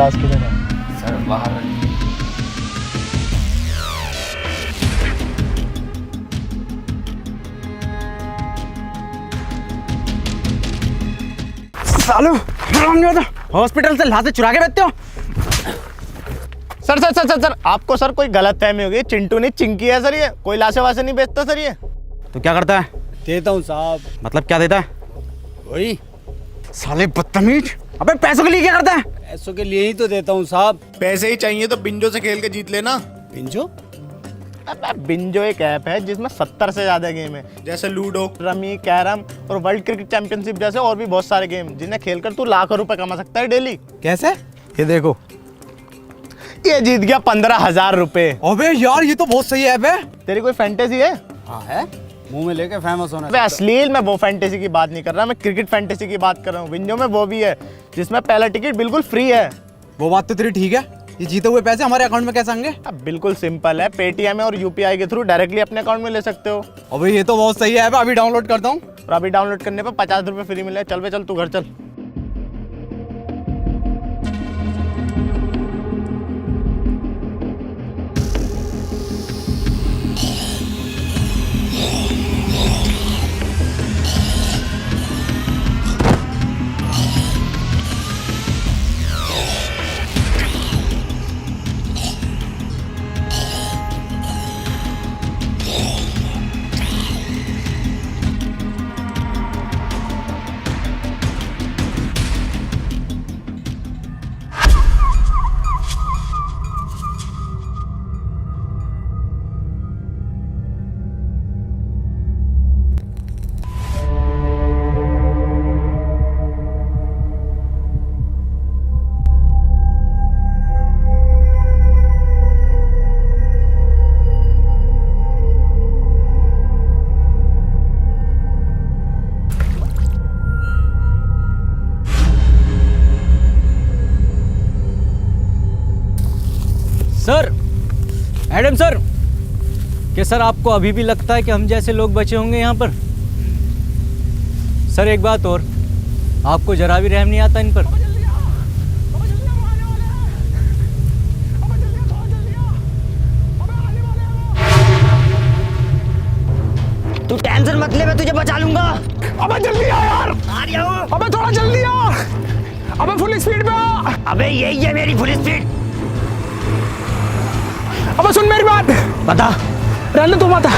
Glass किधर है? Sir बाहर रखिए। सालो हॉस्पिटल से लाशें चुरा के बेचते हो। Sir sir sir sir sir आपको सर कोई गलत फहमी होगी। चिंटू नहीं चिंकी है सर, ये कोई लाशें वाशें नहीं बेचता सर ये। तो क्या करता है? देता हूँ साहब। मतलब क्या देता है? वही साले बदतमीज। अबे पैसों के लिए क्या करता है? पैसों के लिए ही तो देता हूँ साहब। पैसे ही चाहिए तो बिंजो से खेल के जीत लेना। पिंजो? अबे बिंजो एक ऐप है जिसमें 70 से ज्यादा गेम है, जैसे लूडो, रमी, कैरम और वर्ल्ड क्रिकेट चैंपियनशिप जैसे और भी बहुत सारे गेम, जिन्हें खेलकर तू लाखों रुपए कमा सकता है डेली। कैसे? ये देखो, ये जीत गया 15,000 रुपए। अबे यार ये तो बहुत सही ऐप है। तेरी कोई फैंटेसी है? हाँ है, मुंह में लेके फेमस होना। अबे अश्लील में वो फैंटेसी की बात नहीं कर रहा, मैं क्रिकेट फैंटेसी की बात कर रहा हूँ। बिंजो में वो भी है जिसमें पहला टिकट बिल्कुल फ्री है। वो बात तो तेरी ठीक है। ये जीते हुए पैसे हमारे अकाउंट में कैसे आएंगे? अब बिल्कुल सिंपल है, पेटीएम और यूपीआई के थ्रू डायरेक्टली अपने अकाउंट में ले सकते हो। अबे ये तो बहुत सही ऐप है, अभी डाउनलोड करता हूँ। और अभी डाउनलोड करने पे 50 रुपए फ्री मिले। चल बे चल, तू घर चल। सर, एडम सर, क्या सर आपको अभी भी लगता है कि हम जैसे लोग बचे होंगे यहाँ पर? सर एक बात और, आपको जरा भी रहम नहीं आता इन पर? तू टेंशन मत ले, मैं तुझे बचा लूंगा। अबे जल्दी आ यार। आ रहा हूँ। अबे थोड़ा जल्दी आ। अबे फुल स्पीड पे आ। अबे यही है मेरी फुल स्पीड। अबे सुन मेरी बात। बता। रहने तू बता।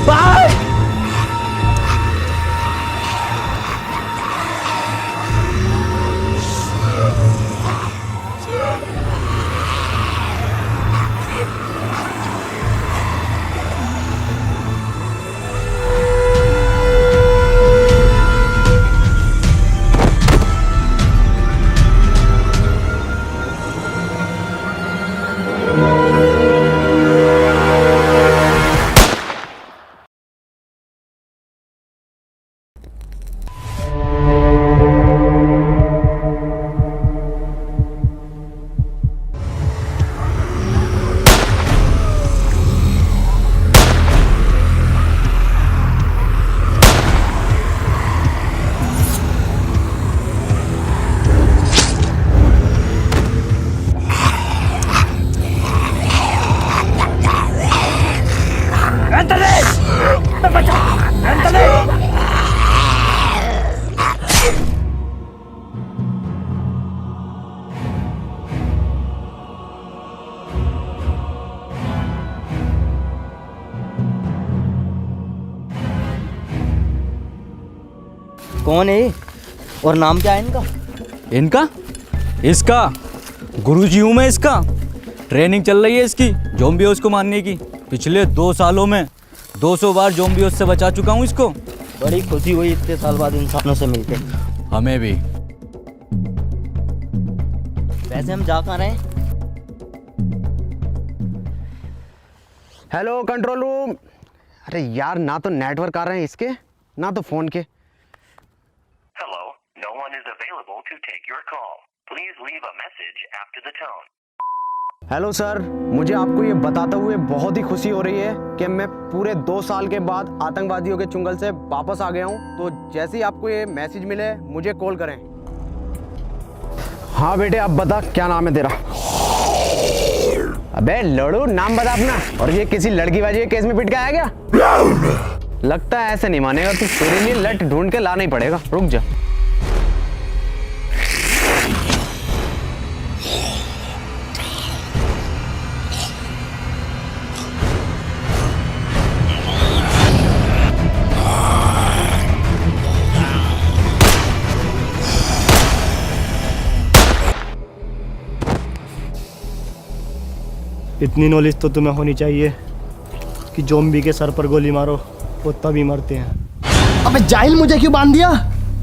बाय। कौन है ये? और नाम क्या है इनका? इनका? इसका गुरुजी हूँ मैं इसका। ट्रेनिंग चल रही है इसकी ज़ॉम्बियोस को मारने की। पिछले 2 सालों में 200 बार ज़ॉम्बियोस से बचा चुका हूँ इसको। बड़ी खुशी हुई इतने साल बाद इंसानों से मिलके। हमें भी। वैसे हम जा कहाँ रहे हैं? Hello control room. अरे यार, ना तो नेटवर्क आ रहे हैं इसके, ना तो फोन के। Hello, no one is available to take your call. Please leave a message after the tone. Hello sir, मुझे आपको ये बताते हुए बहुत ही खुशी हो रही है कि मैं पूरे 2 साल के बाद आतंकवादियों के चुंगल से वापस आ गया हूँ। तो जैसे ही आपको ये मैसेज मिले मुझे कॉल करें। हाँ बेटे, अब बता क्या नाम है तेरा? अबे लड़ू, नाम बता अपना। और ये किसी लड़कीबाजी के केस में पिट के आया क्या? लगता है ऐसे नहीं मानेगा तू। तेरे लिए लट ढूंढ के लाना ही पड़ेगा। रुक जा। इतनी नॉलेज तो तुम्हें होनी चाहिए कि ज़ॉम्बी के सर पर गोली मारो वो तभी मरते हैं। अबे जाहिल, मुझे क्यों बांध दिया?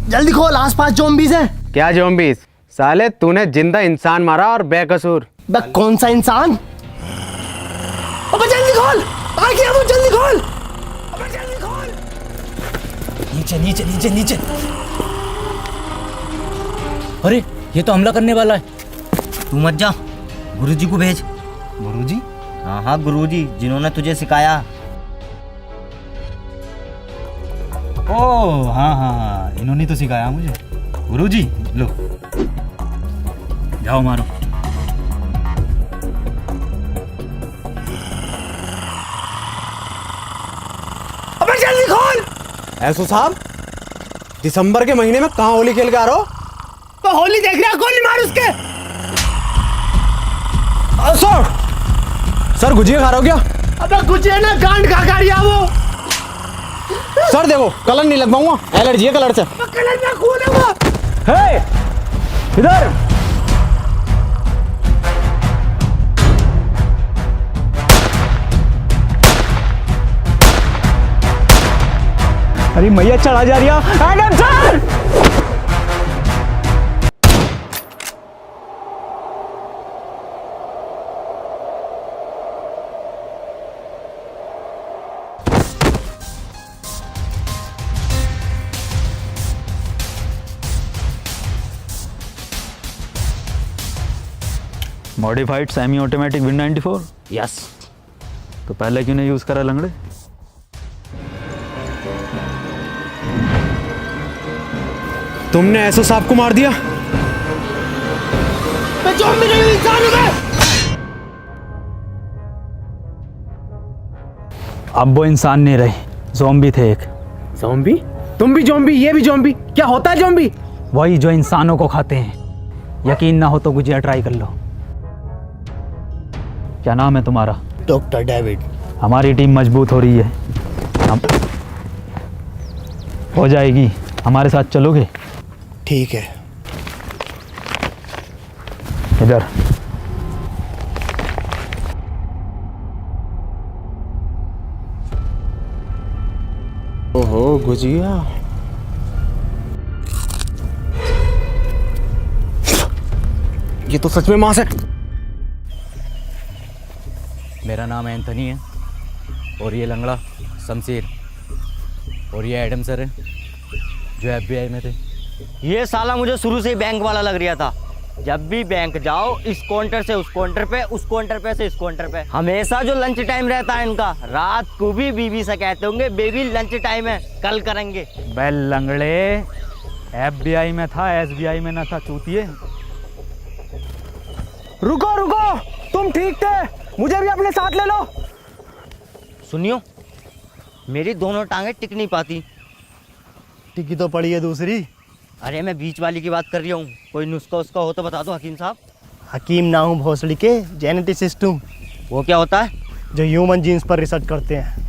जल्दी खोल, आसपास ज़ॉम्बीज़ हैं। क्या ज़ॉम्बीज़? साले तूने जिंदा इंसान मारा और बेकसूर। बे कौन सा इंसान? अबे जल्दी खोल, आ गया वो, जल्दी खोल। अबे जल्दी खोल। नीचे नीचे नीचे नीचे। अरे ये तो हमला करने वाला है। तू मत जा, गुरुजी को भेज। गुरुजी? हाँ हाँ, गुरुजी जिन्होंने तुझे सिखाया। ओह हाँ हाँ हाँ, इन्होंने तो सिखाया मुझे। गुरुजी लो, जाओ मारो। अबे जल्दी खोल। ऐसो साहब, दिसंबर के महीने में कहाँ होली खेल के आ रहे हो? तो होली देख रहा, गोली मार उसके। सर गुजिया खा रहे हो क्या? अबे गुजिया ना, गांड खा रही है वो। सर देखो, कलर नहीं लगवाऊंगा, एलर्जी है कलर से। कलर में खून है वो। हे, इधर। अरे मैया चढ़ा जा रही है। Adam sir! Modified semi automatic win 94। Yes. तो पहले क्यों नहीं यूज करा लंगड़े? तुमने ऐसो साहब को मार दिया? मैं ज़ॉम्बी नहीं हूँ, इंसान हूँ मैं। अब वो इंसान नहीं रहे, ज़ॉम्बी थे एक। ज़ॉम्बी? तुम भी ज़ॉम्बी, ये भी ज़ॉम्बी? क्या होता है ज़ॉम्बी? वही जो इंसानों को खाते हैं। यकीन ना हो तो गुजिया ट्राई कर लो। क्या नाम है तुम्हारा? Doctor David. हमारी टीम मजबूत हो रही है, हम हो जाएगी। हमारे साथ चलोगे? ठीक है। इधर। ओहो गुजिया। ये तो सच में मांस है। मेरा नाम एंथनी है और ये लंगड़ा शमशीर और ये एडम सर है जो FBI में थे। ये साला मुझे शुरू से ही बैंक वाला लग रहा था। जब भी बैंक जाओ, इस काउंटर से उस काउंटर पे, उस काउंटर पे से इस काउंटर पे, हमेशा जो लंच टाइम रहता है इनका, रात को भी बीवी से कहते होंगे बेबी लंच टाइम है, कल करेंगे। बे लंगड़े, FBI में था, SBI में ना था चूतिए। रुको रुको, तुम ठीक थे, मुझे भी अपने साथ ले लो। सुनियो, मेरी दोनों टांगे टिक नहीं पाती। टिकी तो पड़ी है दूसरी। अरे मैं बीच वाली की बात कर रही हूँ। कोई नुस्खा उसका हो तो बता दो हकीम साहब। हकीम ना हूँ, भोसड़ी के जेनेटिसिस्ट हूँ, वो क्या होता है? जो ह्यूमन जीन्स पर रिसर्च करते हैं।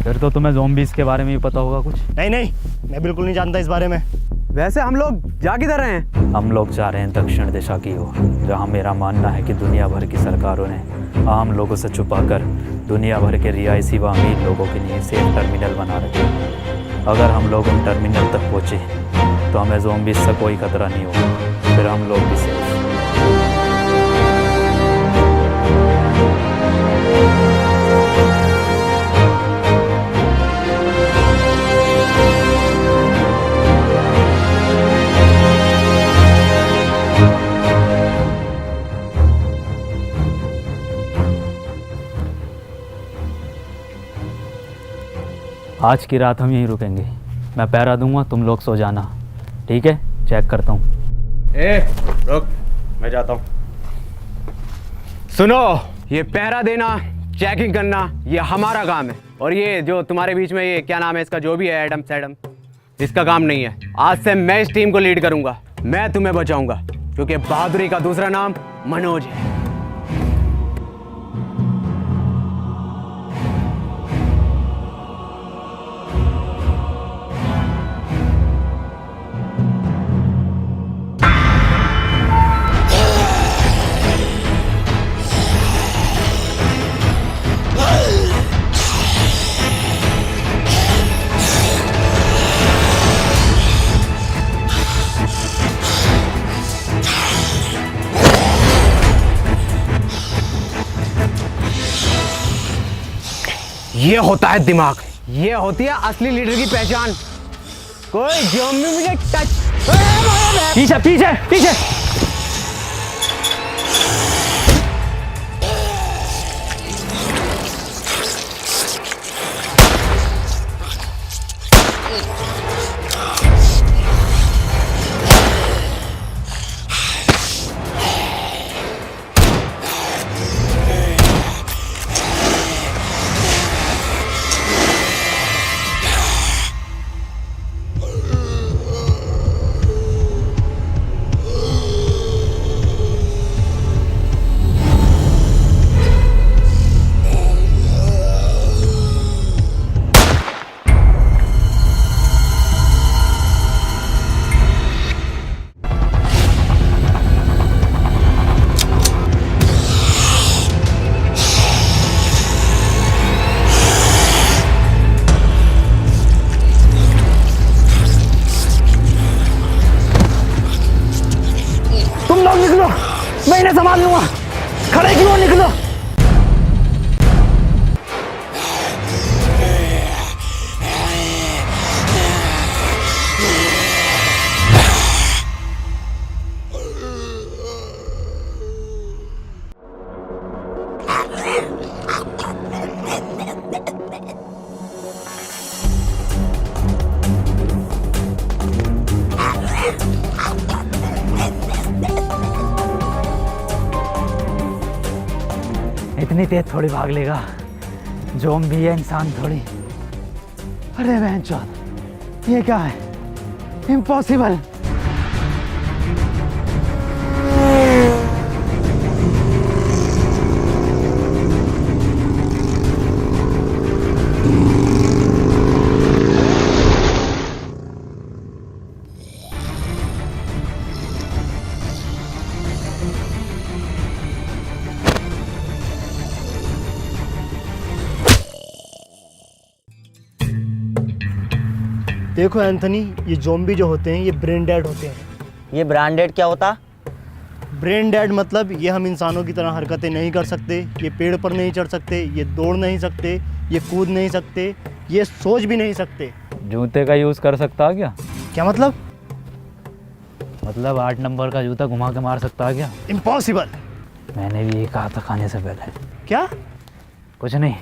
फिर तो तुम्हें ज़ॉम्बीज़ के बारे में भी पता होगा कुछ। नहीं नहीं, मैं बिल्कुल नहीं जानता इस बारे में। वैसे हम लोग जा किधर रहे हैं? हम लोग जा रहे हैं दक्षिण दिशा की ओर, जहाँ मेरा मानना है कि दुनिया भर की सरकारों ने आम लोगों से छुपाकर दुनिया भर के रिहायशी व अमीर लोगों के लिए सेफ टर्मिनल बना रखे हैं। अगर हम लोग उन टर्मिनल तक पहुँचे तो हमें ज़ॉम्बीज़ से कोई खतरा नहीं होगा, फिर हम लोग भी सेफ। आज की रात हम यहीं रुकेंगे। मैं पहरा दूंगा, तुम लोग सो जाना, ठीक है? चेक करता हूँ। रुक, मैं जाता हूँ। सुनो, ये पहरा देना, चेकिंग करना, ये हमारा काम है। और ये जो तुम्हारे बीच में ये क्या नाम है इसका, जो भी है एडम सैडम, इसका काम नहीं है। आज से मैं इस टीम को लीड करूंगा, मैं तुम्हें बचाऊंगा, क्योंकि बहादुरी का दूसरा नाम मनोज है। ये होता है दिमाग, ये होती है असली लीडर की पहचान। कोई ज़ॉम्बी मुझे टच, पीछे पीछे पीछे। मैं इन्हें संभाल लूंगा। खड़े क्यों निकलो। इतनी तेज थोड़ी भाग लेगा, ज़ॉम्बी है, इंसान थोड़ी। अरे बहनचोद, ये क्या है? इम्पॉसिबल। देखो एंथनी, ये ज़ॉम्बी जो होते हैं ये ब्रेन डेड होते हैं। ये ब्रांडेड क्या होता? ब्रेन डेड मतलब ये हम इंसानों की तरह हरकतें नहीं कर सकते, ये पेड़ पर नहीं चढ़ सकते, ये दौड़ नहीं सकते, ये कूद नहीं सकते, ये सोच भी नहीं सकते। जूते का यूज़ कर सकता क्या? क्या मतलब? मतलब 8 नंबर का जूता घुमा के मार सकता क्या? इम्पॉसिबल। मैंने भी ये कहा था खाने से पहले। क्या? कुछ नहीं,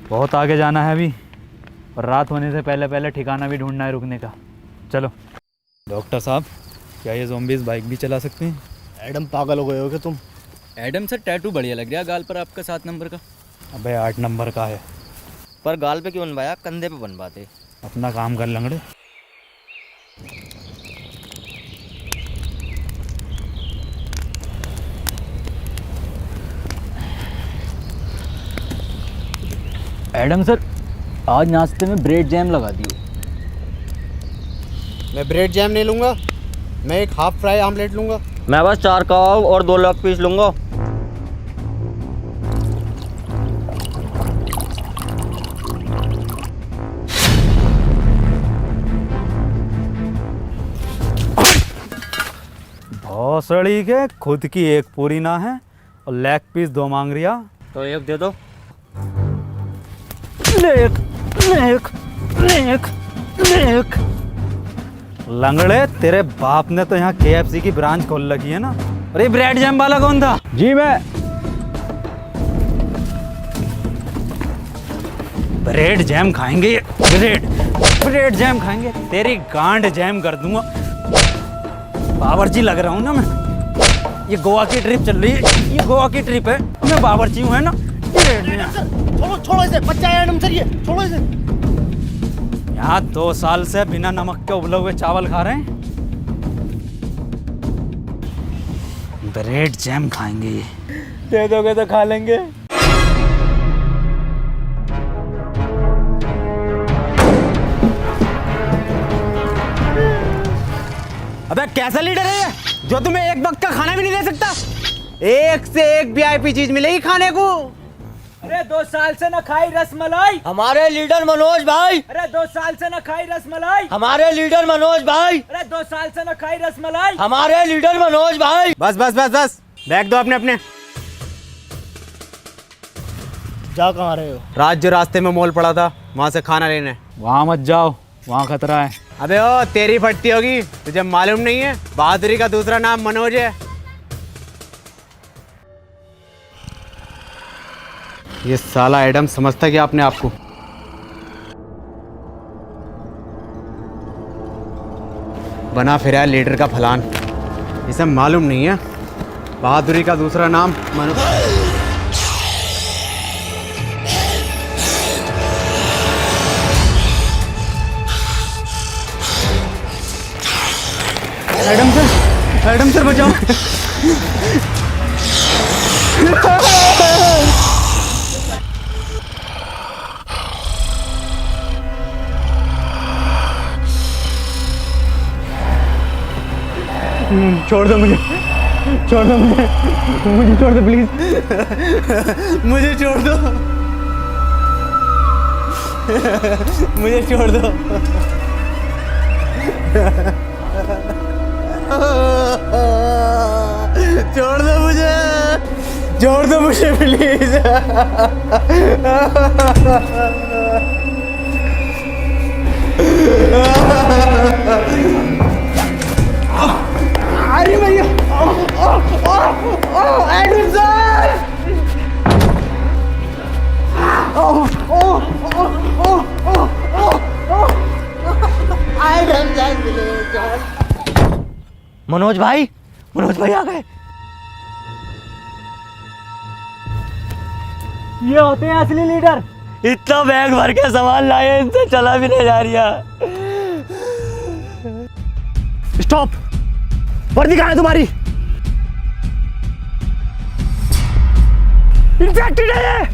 बहुत आगे जाना है अभी, और रात होने से पहले पहले ठिकाना भी ढूंढना है रुकने का। चलो। डॉक्टर साहब, क्या ये ज़ॉम्बीज़ बाइक भी चला सकते हैं? एडम, पागल हो गए हो क्या तुम? एडम सर, टैटू बढ़िया लग रहा है गाल पर आपका 7 नंबर का। अबे 8 नंबर का है। पर गाल पे क्यों बनवाया, कंधे पे बनवाते। अपना काम कर लंगड़े। एडम सर, आज नाश्ते में ब्रेड जैम लगा दियो। मैं ब्रेड जैम नहीं लूँगा, मैं एक हाफ फ्राई आमलेट लूँगा। मैं बस 4 कबाब और 2 लेग पीस लूंगा। भौसड़ी के खुद की एक पूरी ना है और लेग पीस 2 मांग रिया। तो एक दे दो। Lake lake lake lake. लंगड़े, तेरे बाप ने तो यहाँ KFC की ब्रांच खोल रखी है ना। अरे ब्रेड जैम वाला कौन था? जी मैं। ब्रेड जैम खाएंगे, ब्रेड जैम खाएंगे, तेरी गांड जैम कर दूंगा। बावर्ची लग रहा हूँ ना मैं। ये गोवा की ट्रिप चल रही है, ये गोवा की ट्रिप है, मैं बावर्ची हूँ, है ना। छोड़ो इसे, बच्चा है एडम सर ये, छोड़ो इसे। यहाँ 2 साल से बिना नमक के उबले हुए चावल खा रहे हैं। ब्रेड जैम खाएंगे ये। दे दोगे तो खा लेंगे। अबे कैसा लीडर है ये, जो तुम्हें एक वक्त का खाना भी नहीं दे सकता? एक से एक वीआईपी चीज मिलेगी खाने को। अरे 2 साल से न खाई रसमलाई। हमारे लीडर मनोज भाई, अरे 2 साल से न खाई रसमलाई। हमारे लीडर मनोज भाई, अरे 2 साल से न खाई रसमलाई। हमारे लीडर मनोज भाई। बस बस बस बस, बैग दो अपने अपने। जा कहाँ रहे हो? रात जो रास्ते में मॉल पड़ा था, वहां से खाना लेने। वहाँ मत जाओ, वहाँ खतरा है। अबे ओ तेरी फटती होगी, तुझे मालूम नहीं है बहादुरी का दूसरा नाम मनोज है। ये साला एडम समझता क्या अपने आप को? बना फिर है लीडर का फलान, इसे मालूम नहीं है बहादुरी का दूसरा नाम मनोज। एडम सर बचाओ। छोड़ दो मुझे, छोड़ दो मुझे, मुझे छोड़ दो प्लीज, मुझे छोड़ दो, मुझे छोड़ दो। छोड़ दो मुझे, छोड़ दो मुझे प्लीज। अरे भैया, एडम सर, मनोज भाई, मनोज भाई आ गए। ये होते हैं असली लीडर। इतना बैग भर के सामान लाए, इनसे चला भी नहीं जा रहा। स्टॉप, वर्दी कहाँ है तुम्हारी? इन्फेक्टेड है ये।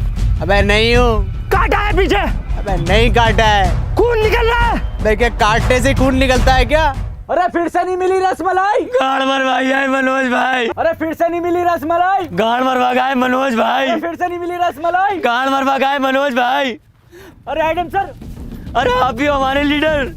अबे नहीं हूँ। काटा है पीछे? अबे नहीं काटा है। खून निकल रहा है। देखिए काटने से खून निकलता है क्या? अरे फिर से नहीं मिली रसमलाई। गाड़ मरवाई है मनोज भाई। अरे फिर से नहीं मिली रसमलाई। गाड़ मरवा गए मनोज भाई। अरे फिर से नहीं मिली रसमलाई। गाड़ मरवा गए मनोज भाई। अरे एडम सर, अरे आप भी हमारे लीडर।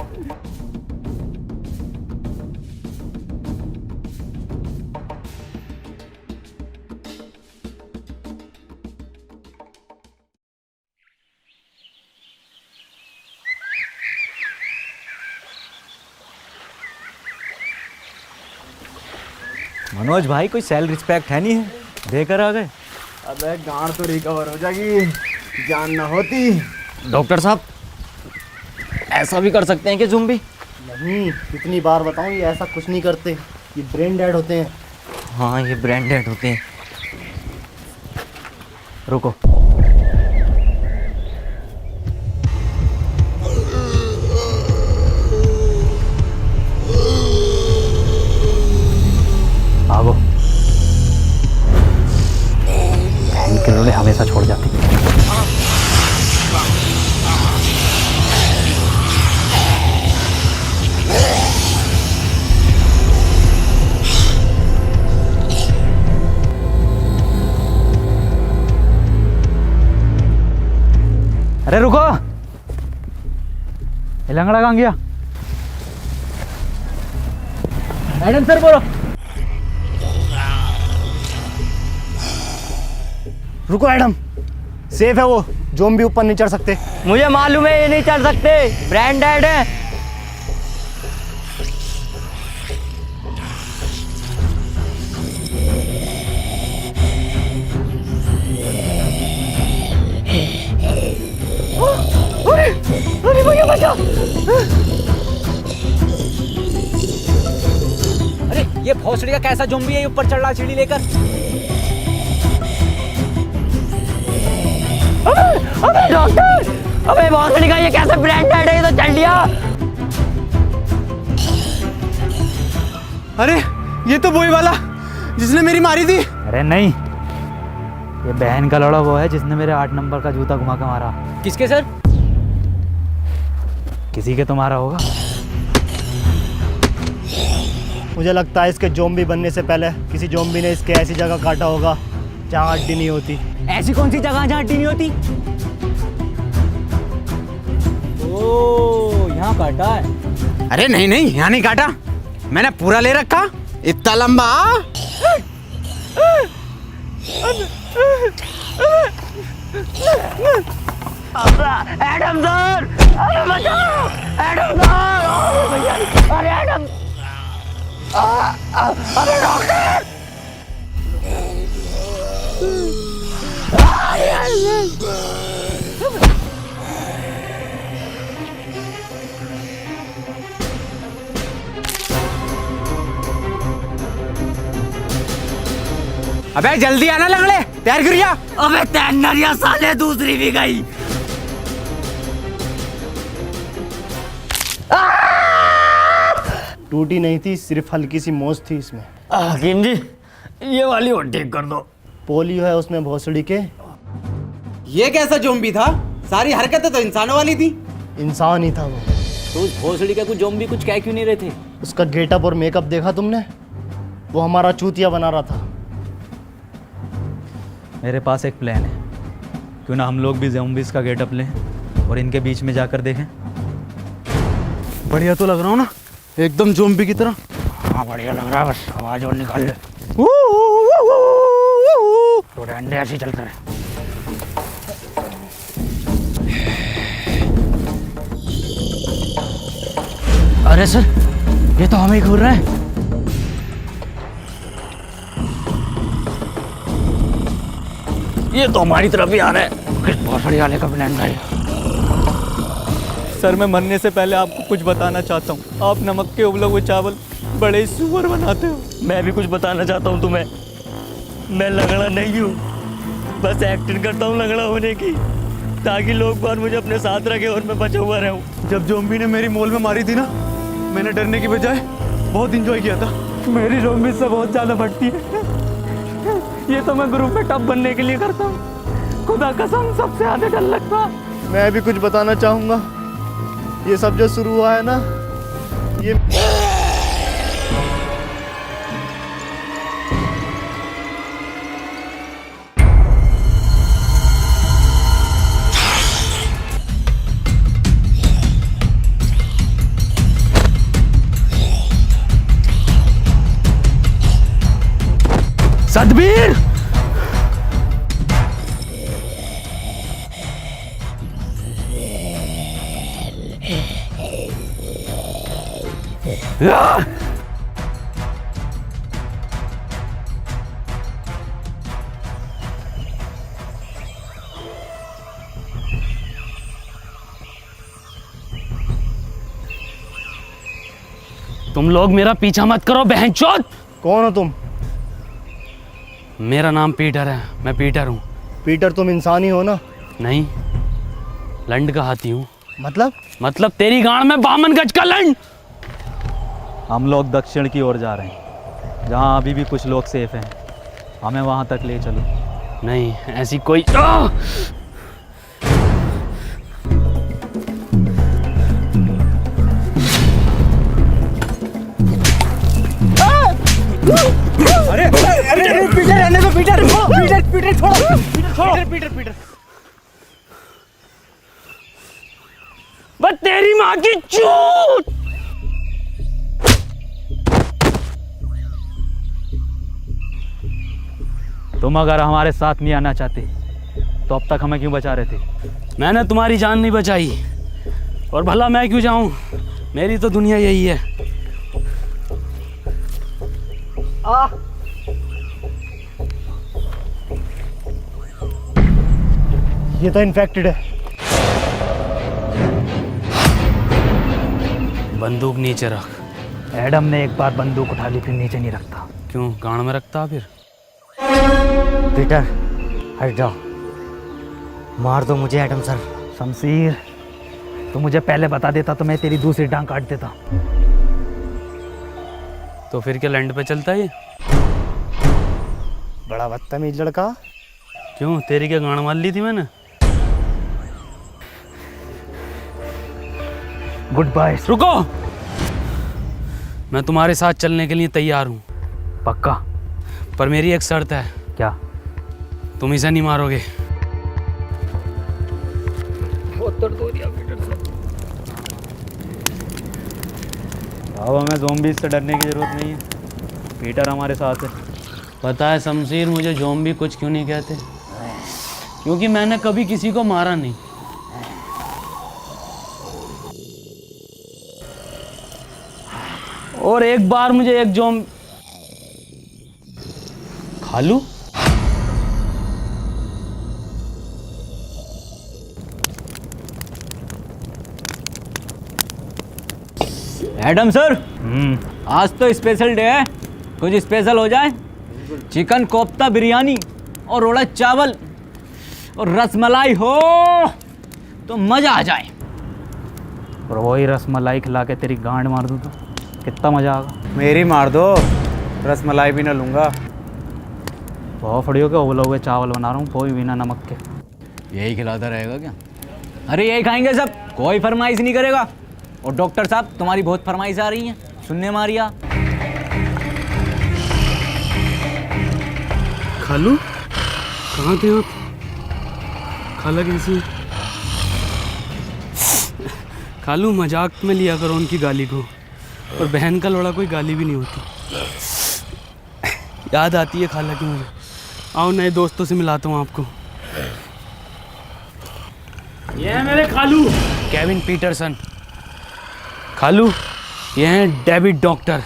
मनोज भाई कोई सेल रिस्पेक्ट है नहीं है, देकर आ गए। अबे गांड तो रिकवर हो जाएगी, जान ना होती। डॉक्टर साहब, ऐसा भी कर सकते हैं कि ज़ुम्बी? नहीं, कितनी बार बताऊं, ये ऐसा कुछ नहीं करते, ये ब्रेन डेड होते हैं। हाँ, ये ब्रांडेड होते हैं। रुको, भागो, पेनकिलर हमेशा छोड़ जाती है। अरे रुको, ये लंगड़ा कहाँ गया? एडम सर बोलो। रुको एडम, सेफ है वो, ज़ॉम्बी ऊपर नहीं चढ़ सकते। मुझे मालूम है ये नहीं चढ़ सकते, ब्रांडेड है। ये भोसड़ी का कैसा ज़ॉम्बी है ये ऊपर चढ़ रहा सीढ़ी लेकर? अबे डॉक्टर, अबे भोसड़ी का ये कैसे ब्रांडेड है, ये तो चल लिया। अरे ये तो वही वाला जिसने मेरी मारी थी। अरे नहीं, ये बहन का लड़ा वो है जिसने मेरे 8 नंबर का जूता घुमा के मारा। किसके सर? किसी के तो मारा होगा। मुझे लगता है इसके ज़ॉम्बी बनने से पहले किसी ज़ॉम्बी ने इसके ऐसी जगह काटा होगा जहाँ हड्डी नहीं होती। ऐसी कौन सी जगह जहाँ हड्डी नहीं होती? ओह, यहाँ काटा है। अरे नहीं नहीं, यहाँ नहीं काटा, मैंने पूरा ले रखा, इतना लंबा। एडम सर, अरे बचाओ, एडम सर, अरे एडम, अरे डॉक्टर। अबे जल्दी आना लंगड़े, तैयार गिर गया। अबे तैयार साले, दूसरी भी गई। टूटी नहीं थी, सिर्फ हल्की सी मोच थी इसमें। हकीम जी, ये वाली और ठीक कर दो। पोलियो है उसमें भोसड़ी के। ये कैसा ज़ॉम्बी था? सारी हरकतें तो इंसानों वाली थी। इंसान ही था वो। तो उस भोसड़ी का कुछ ज़ॉम्बी कुछ कह क्यों नहीं रहे थे? उसका गेटअप और मेकअप देखा तुमने? वो हमारा चूतिया बना रहा था। मेरे पास एक प्लान है, क्यों ना हम लोग भी ज़ॉम्बीज़ का गेटअप लें और इनके बीच में जाकर देखें। बढ़िया तो लग रहा हूँ ना, एकदम ज़ॉम्बी की तरह। हाँ बढ़िया लग रहा है, बस आवाज और निकाल ले। तो डंडे ऐसे चलते रहे। अरे सर, ये तो हमें ही घूर रहे हैं। ये तो हमारी तरफ ही आ रहा है। किस भोसड़ी वाले का प्लान था ये? सर मैं मरने से पहले आपको कुछ बताना चाहता हूँ। आप नमक के उबले हुए चावल बड़े ही सुअर बनाते हो। मैं भी कुछ बताना चाहता हूँ तुम्हें। मैं लंगड़ा नहीं हूँ, बस एक्टिंग करता हूँ लंगड़ा होने की, ताकि लोग बार मुझे अपने साथ रखे और मैं बचा हुआ रहूँ। जब ज़ॉम्बी ने मेरी मोल में मारी थी ना, मैंने डरने की बजाय बहुत इंजॉय किया था। मेरी ज़ॉम्बी से बहुत ज़्यादा बढ़ती है। ये तो मैं ग्रुप में टॉप बनने के लिए करता हूँ। खुदा कसम सबसे ज़्यादा डर लगता। मैं भी कुछ बताना चाहूँगा। ये सब जो शुरू हुआ है ना, ये सतबीर, तुम लोग मेरा पीछा मत करो बहनचोद। कौन हो तुम? मेरा नाम पीटर है, मैं पीटर हूँ। पीटर तुम इंसान ही हो ना? नहीं, लंड का हाथी हूँ। मतलब तेरी गांड में 52 गज का लंड। हम लोग दक्षिण की ओर जा रहे हैं, जहाँ अभी भी कुछ लोग सेफ हैं। हमें वहाँ तक ले चलो। नहीं, ऐसी कोई अरे पीटर रहने दो, पीटर छोड़ो। पीटर बस तेरी माँ की चूत। तुम अगर हमारे साथ नहीं आना चाहते तो अब तक हमें क्यों बचा रहे थे? मैंने तुम्हारी जान नहीं बचाई, और भला मैं क्यों जाऊं? मेरी तो दुनिया यही है। ये तो इन्फेक्टेड है। बंदूक नीचे रख। एडम ने एक बार बंदूक उठा ली फिर नीचे नहीं रखता। क्यों गांड में रखता फिर? पीटर हट जाओ, मार दो मुझे एडम सर। शमशीर तो मुझे पहले बता देता तो मैं तेरी दूसरी टांग काट देता। तो फिर क्या लैंड पे चलता है ये? बड़ा बदतमीज लड़का। क्यों तेरी क्या गांड मार ली थी मैंने? Good bye. रुको, मैं तुम्हारे साथ चलने के लिए तैयार हूँ, पक्का? पर मेरी एक शर्त है। क्या? तुम इसे नहीं मारोगे। अब हमें ज़ॉम्बीज़ से डरने की ज़रूरत नहीं है, पीटर हमारे साथ है। पता है शमशीर, मुझे ज़ॉम्बी कुछ क्यों नहीं कहते? क्योंकि मैंने कभी किसी को मारा नहीं। और एक बार मुझे एक खालू एडम सर, आज तो स्पेशल डे है, कुछ स्पेशल हो जाए। चिकन कोफ्ता बिरयानी और रोड़ा चावल और रसमलाई हो तो मज़ा आ जाए। और वही रसमलाई खिला के तेरी गांड मार दूँ तो कितना मज़ा आएगा। मेरी मार दो, रसमलाई भी ना लूँगा। बहुत फड़ियों के उबले हुए चावल बना रहा हूँ, कोई बिना नमक के। यही खिलाता रहेगा क्या? अरे यही खाएंगे सब, कोई फरमाइश नहीं करेगा। और डॉक्टर साहब, तुम्हारी बहुत फरमाइश आ रही है, सुनने मारिया। खालू कहाँ थे आप? खाला कैसी है? खालू मजाक में लिया करो उनकी गाली को, और बहन का लौड़ा कोई गाली भी नहीं होती। याद आती है खाला की मुझे। आओ नए दोस्तों से मिलाता हूँ आपको। ये है मेरे खालू केविन पीटरसन। खालू ये हैं डेविड डॉक्टर।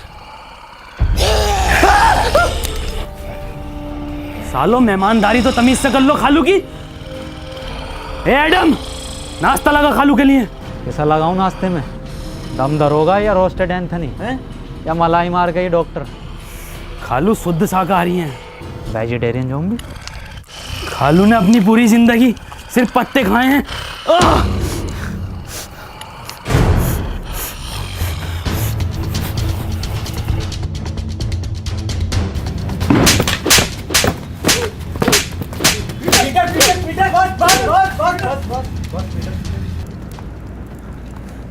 सालो मेहमानदारी तो तमीज से कर लो खालू की। ए एडम, नाश्ता लगा खालू के लिए। कैसा लगाऊं नाश्ते में? दम दरोगा या रोस्टेड एंथनी है, या मलाई मार के ही डॉक्टर? खालू शुद्ध शाकाहारी हैं। Vegetarian zombie. खालू ने अपनी पूरी जिंदगी सिर्फ पत्ते खाए हैं।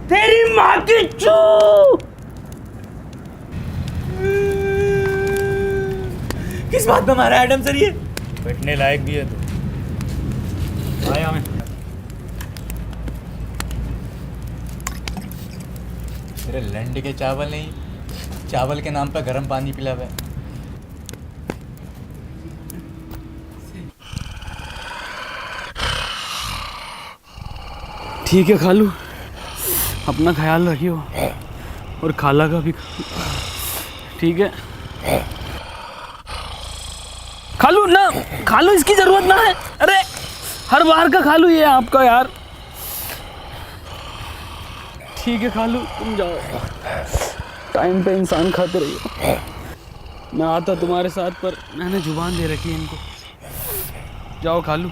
तेरी माँ की चू। किस बात में मारा एडम सर ये? बैठने लायक भी है तो आया मैं। तेरे लंड के चावल नहीं, चावल के नाम पर गर्म पानी पिलावे। ठीक है खालू, अपना ख्याल रखियो, और खाला का भी। ठीक है खालू ना, खालू इसकी जरूरत ना है। अरे हर बार का खालू ये आपका यार। ठीक है खालू, तुम जाओ, टाइम पे इंसान खाते रहिए। मैं आता तुम्हारे साथ, पर मैंने जुबान दे रखी है इनको। जाओ खालू।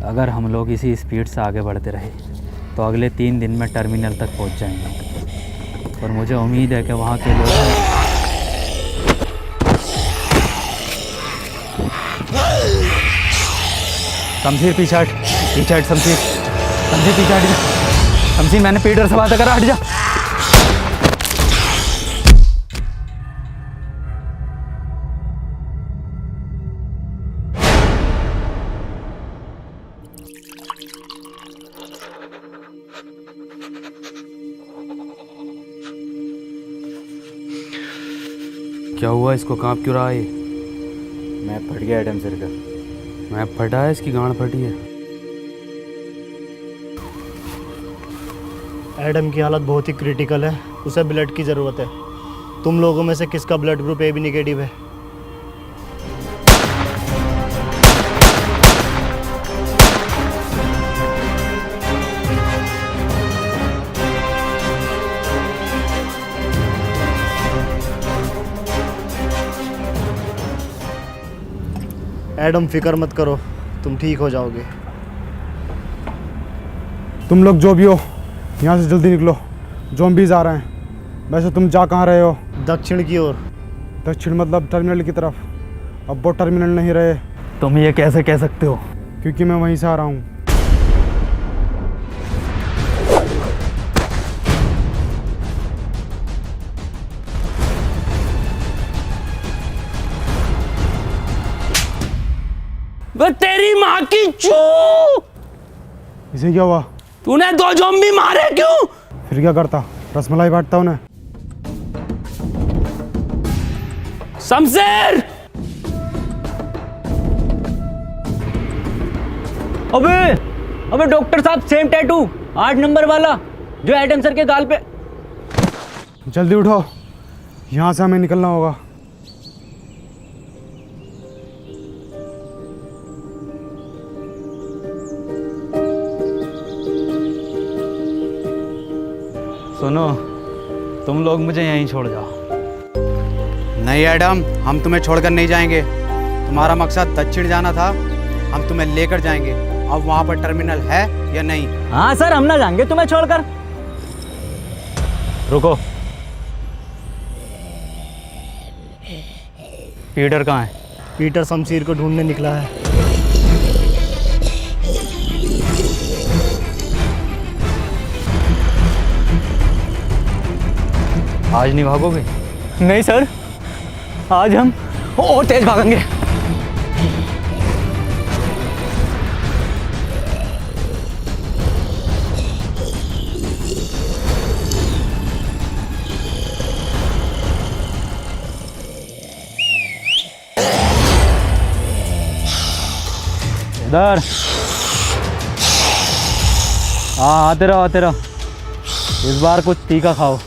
अगर हम लोग इसी स्पीड से आगे बढ़ते रहे तो अगले 3 दिन में टर्मिनल तक पहुंच जाएंगे, और मुझे उम्मीद है कि वहाँ के लोग शमशीर पीछे हट, पीछे हट शमशीर, शमशीर पीछे हट जा। शमशीर मैंने पीटर से बात करा, हट जा। क्या हुआ, इसको कांप क्यों रहा है? मैं फट गया एडम सर का। मैं फटा है, इसकी गांड फटी है। एडम की हालत बहुत ही क्रिटिकल है, उसे ब्लड की ज़रूरत है। तुम लोगों में से किसका ब्लड ग्रुप AB नेगेटिव है? एडम, फिक्र मत करो, तुम ठीक हो जाओगे। तुम लोग जो भी हो यहाँ से जल्दी निकलो, ज़ॉम्बीज़ आ रहे हैं। वैसे तुम जा कहाँ रहे हो? दक्षिण की ओर। दक्षिण मतलब टर्मिनल की तरफ। अब वो टर्मिनल नहीं रहे। तुम ये कैसे कह सकते हो? क्योंकि मैं वहीं से आ रहा हूँ। वे तेरी माँ की चू! इसे क्या हुआ? तूने 2 ज़ॉम्बी मारे क्यों? फिर क्या करता? रसमलाई बांटता उन्हें। शमशेर! अबे डॉक्टर साहब, सेम टैटू 8 नंबर वाला जो एडम सर के गाल पे। जल्दी उठो, यहाँ से हमें निकलना होगा। सुनो, तुम लोग मुझे यहीं छोड़ जाओ। नहीं एडम, हम तुम्हें छोड़कर नहीं जाएंगे। तुम्हारा मकसद दक्षिण जाना था, हम तुम्हें लेकर जाएंगे। अब वहाँ पर टर्मिनल है या नहीं? हाँ सर, हम ना जाएंगे तुम्हें छोड़कर। रुको, पीटर कहाँ है? पीटर शमशीर को ढूंढने निकला है। आज नहीं भागोगे? नहीं सर, आज हम और तेज भागेंगे। इधर हाँ, आते रहो। इस बार कुछ तीखा खाओ।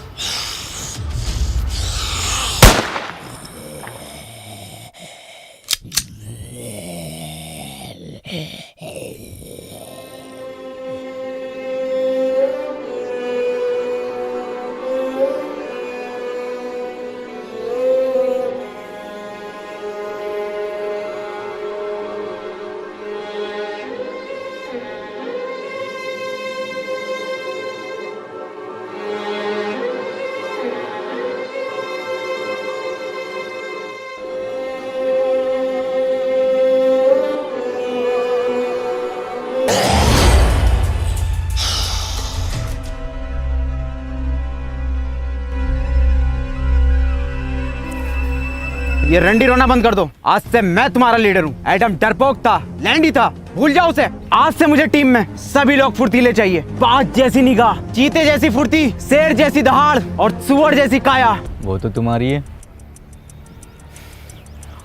ये रंडी रोना बंद कर दो। आज से मैं तुम्हारा लीडर हूँ। एडम डरपोक था, लैंडी था, भूल जाओ उसे। आज से मुझे टीम में सभी लोग फुर्तीले चाहिए। बाज जैसी निगाह, चीते जैसी फुर्ती, शेर जैसी दहाड़ और सुअर जैसी काया। वो तो तुम्हारी है।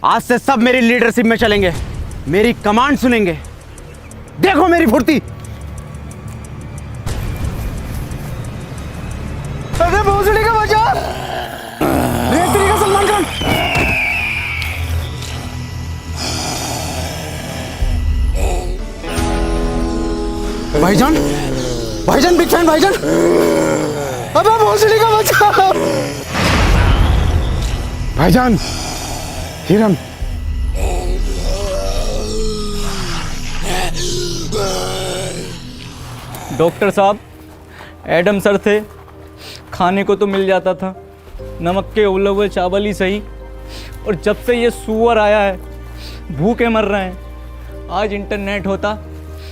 आज से सब मेरी लीडरशिप में चलेंगे, मेरी कमांड सुनेंगे। देखो मेरी फुर्ती। अरे भोसड़ी का बचा! रेतरी का सलमान खान! भाईजान बिग फैन भाईजान। अबे भोसड़ी का बचा! भाईजान, हिरन। डॉक्टर साहब, एडम सर थे, खाने को तो मिल जाता था, नमक के उबले हुए चावल ही सही। और जब से ये सुअर आया है, भूखे मर रहे हैं। आज इंटरनेट होता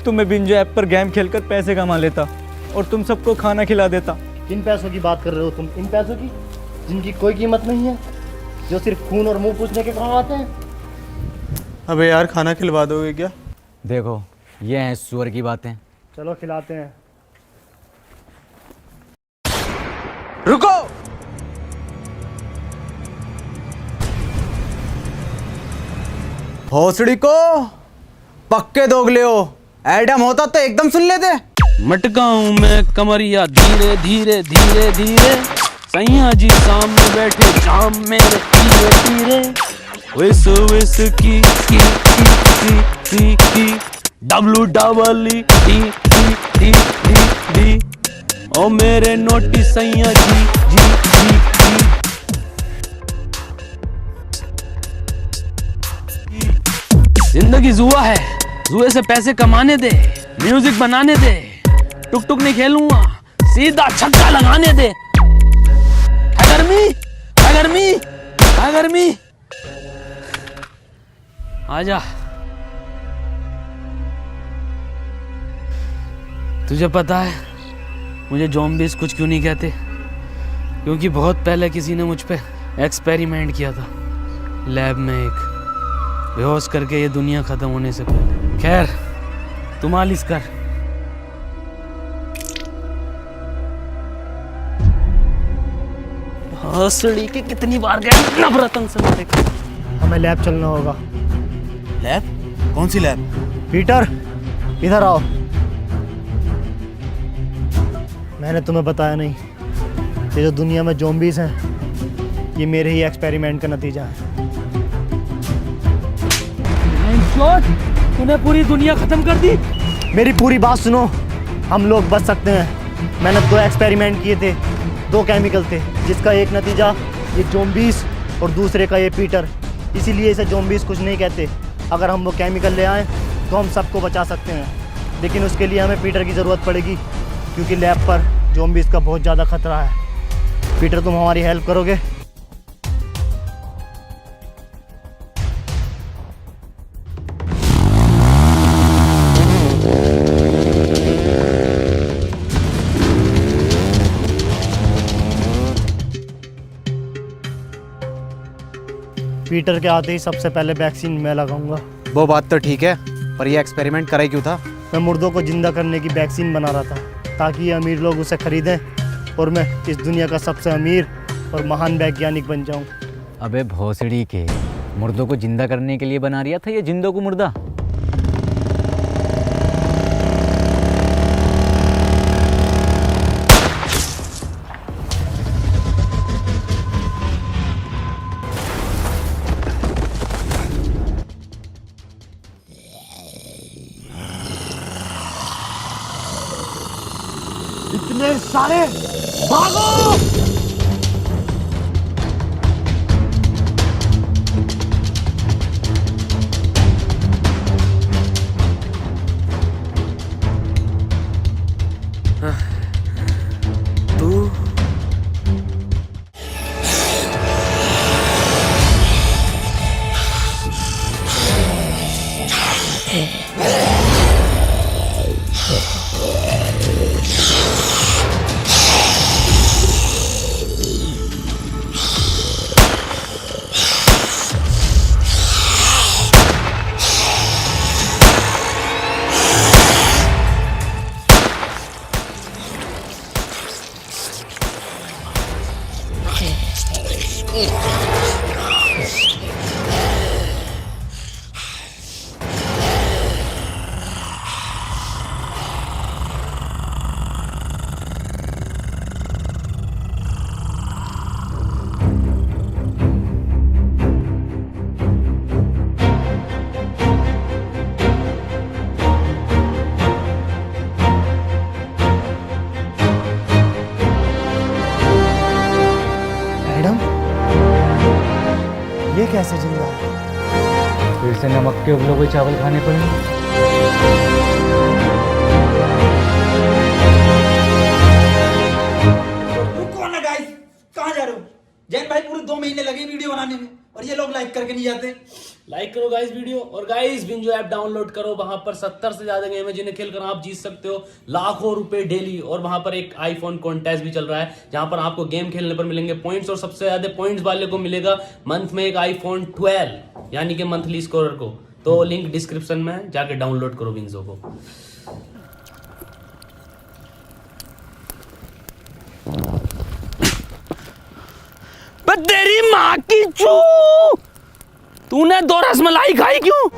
तो मैं बिंजो ऐप पर गेम खेलकर पैसे कमा लेता और तुम सबको खाना खिला देता। किन पैसों की बात कर रहे हो तुम? इन पैसों की जिनकी कोई कीमत नहीं है, जो सिर्फ खून और मुंह पूछने के काम आते हैं। अबे यार, खाना खिलवा दोगे क्या? देखो, ये हैं सुअर की बातें। चलो खिलाते हैं। रुको! भोसड़ी को पक्के दोगले हो। एडम होता तो एकदम सुन लेते। मटका हूं मैं कमरिया, धीरे धीरे धीरे धीरे सैया जी सामने बैठे जाम मेरे पीरे पीरे विस विस की W double E T T T T D O मेरे नोटी सैया जी। जिंदगी जुआ है, जुए से पैसे कमाने दे, म्यूजिक बनाने दे, टुक टुक नहीं खेलूंगा, सीधा छक्का लगाने दे। गर्मी आजा। तुझे पता है मुझे ज़ॉम्बीज़ कुछ क्यों नहीं कहते? क्योंकि बहुत पहले किसी ने मुझ पे एक्सपेरिमेंट किया था लैब में, एक बेहोश करके ये दुनिया ख़त्म होने से पहले। खैर तू मालिश कर। हंसड़ी के कितनी बार गए नवरत्न से मेरे को। हमें लैब चलना होगा। लैब? कौन सी लैब? पीटर इधर आओ। मैंने तुम्हें बताया नहीं, ये जो दुनिया में ज़ॉम्बीज़ हैं ये मेरे ही एक्सपेरिमेंट का नतीजा है। तूने पूरी दुनिया खत्म कर दी। मेरी पूरी बात सुनो, हम लोग बच सकते हैं। मैंने 2 एक्सपेरिमेंट किए थे, 2 केमिकल थे, जिसका एक नतीजा ये ज़ॉम्बीज़ और दूसरे का ये पीटर। इसीलिए इसे ज़ॉम्बीज़ कुछ नहीं कहते। अगर हम वो केमिकल ले आएँ तो हम सबको बचा सकते हैं, लेकिन उसके लिए हमें पीटर की ज़रूरत पड़ेगी, क्योंकि लैब पर ज़ॉम्बीज़ का बहुत ज़्यादा खतरा है। पीटर तुम हमारी हेल्प करोगे? पीटर के आते ही सबसे पहले वैक्सीन मैं लगाऊंगा। वो बात तो ठीक है, पर ये एक्सपेरिमेंट करा क्यों था? मैं मुर्दों को जिंदा करने की वैक्सीन बना रहा था, ताकि ये अमीर लोग उसे खरीदें और मैं इस दुनिया का सबसे अमीर और महान वैज्ञानिक बन जाऊं। अबे भोसड़ी के, मुर्दों को जिंदा करने के लिए बना रिया था या जिंदों को मुर्दा? इतने सारे भागो! तू ये कैसे जिंदा है? फिर से नमक के उबले हुए चावल खाने पड़ेंगे। रुको ना गाइस, कहाँ जा रहे हो? जैन भाई पूरे 2 महीने लगे वीडियो बनाने में और ये लोग लाइक करके नहीं जाते। लाइक करो गाइस वीडियो, और गाइस बिंजो ऐप डाउनलोड करो। वहां पर 70 से ज्यादा गेम है जिन्हें खेलकर आप जीत सकते हो लाखों रुपए डेली। और वहां पर एक आईफोन कॉन्टेस्ट भी चल रहा है, जहां पर आपको गेम खेलने पर मिलेंगे पॉइंट्स, और सबसे ज्यादा पॉइंट्स वाले को मिलेगा मंथ में एक आईफोन 12, यानी कि मंथली स्कोरर को। तो लिंक डिस्क्रिप्शन में जाके डाउनलोड करो बिंजो को। तेरी माँ की चू, तूने 2 रसमलाई खाई क्यों?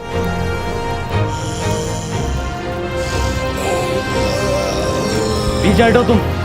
पीछे हटो तुम।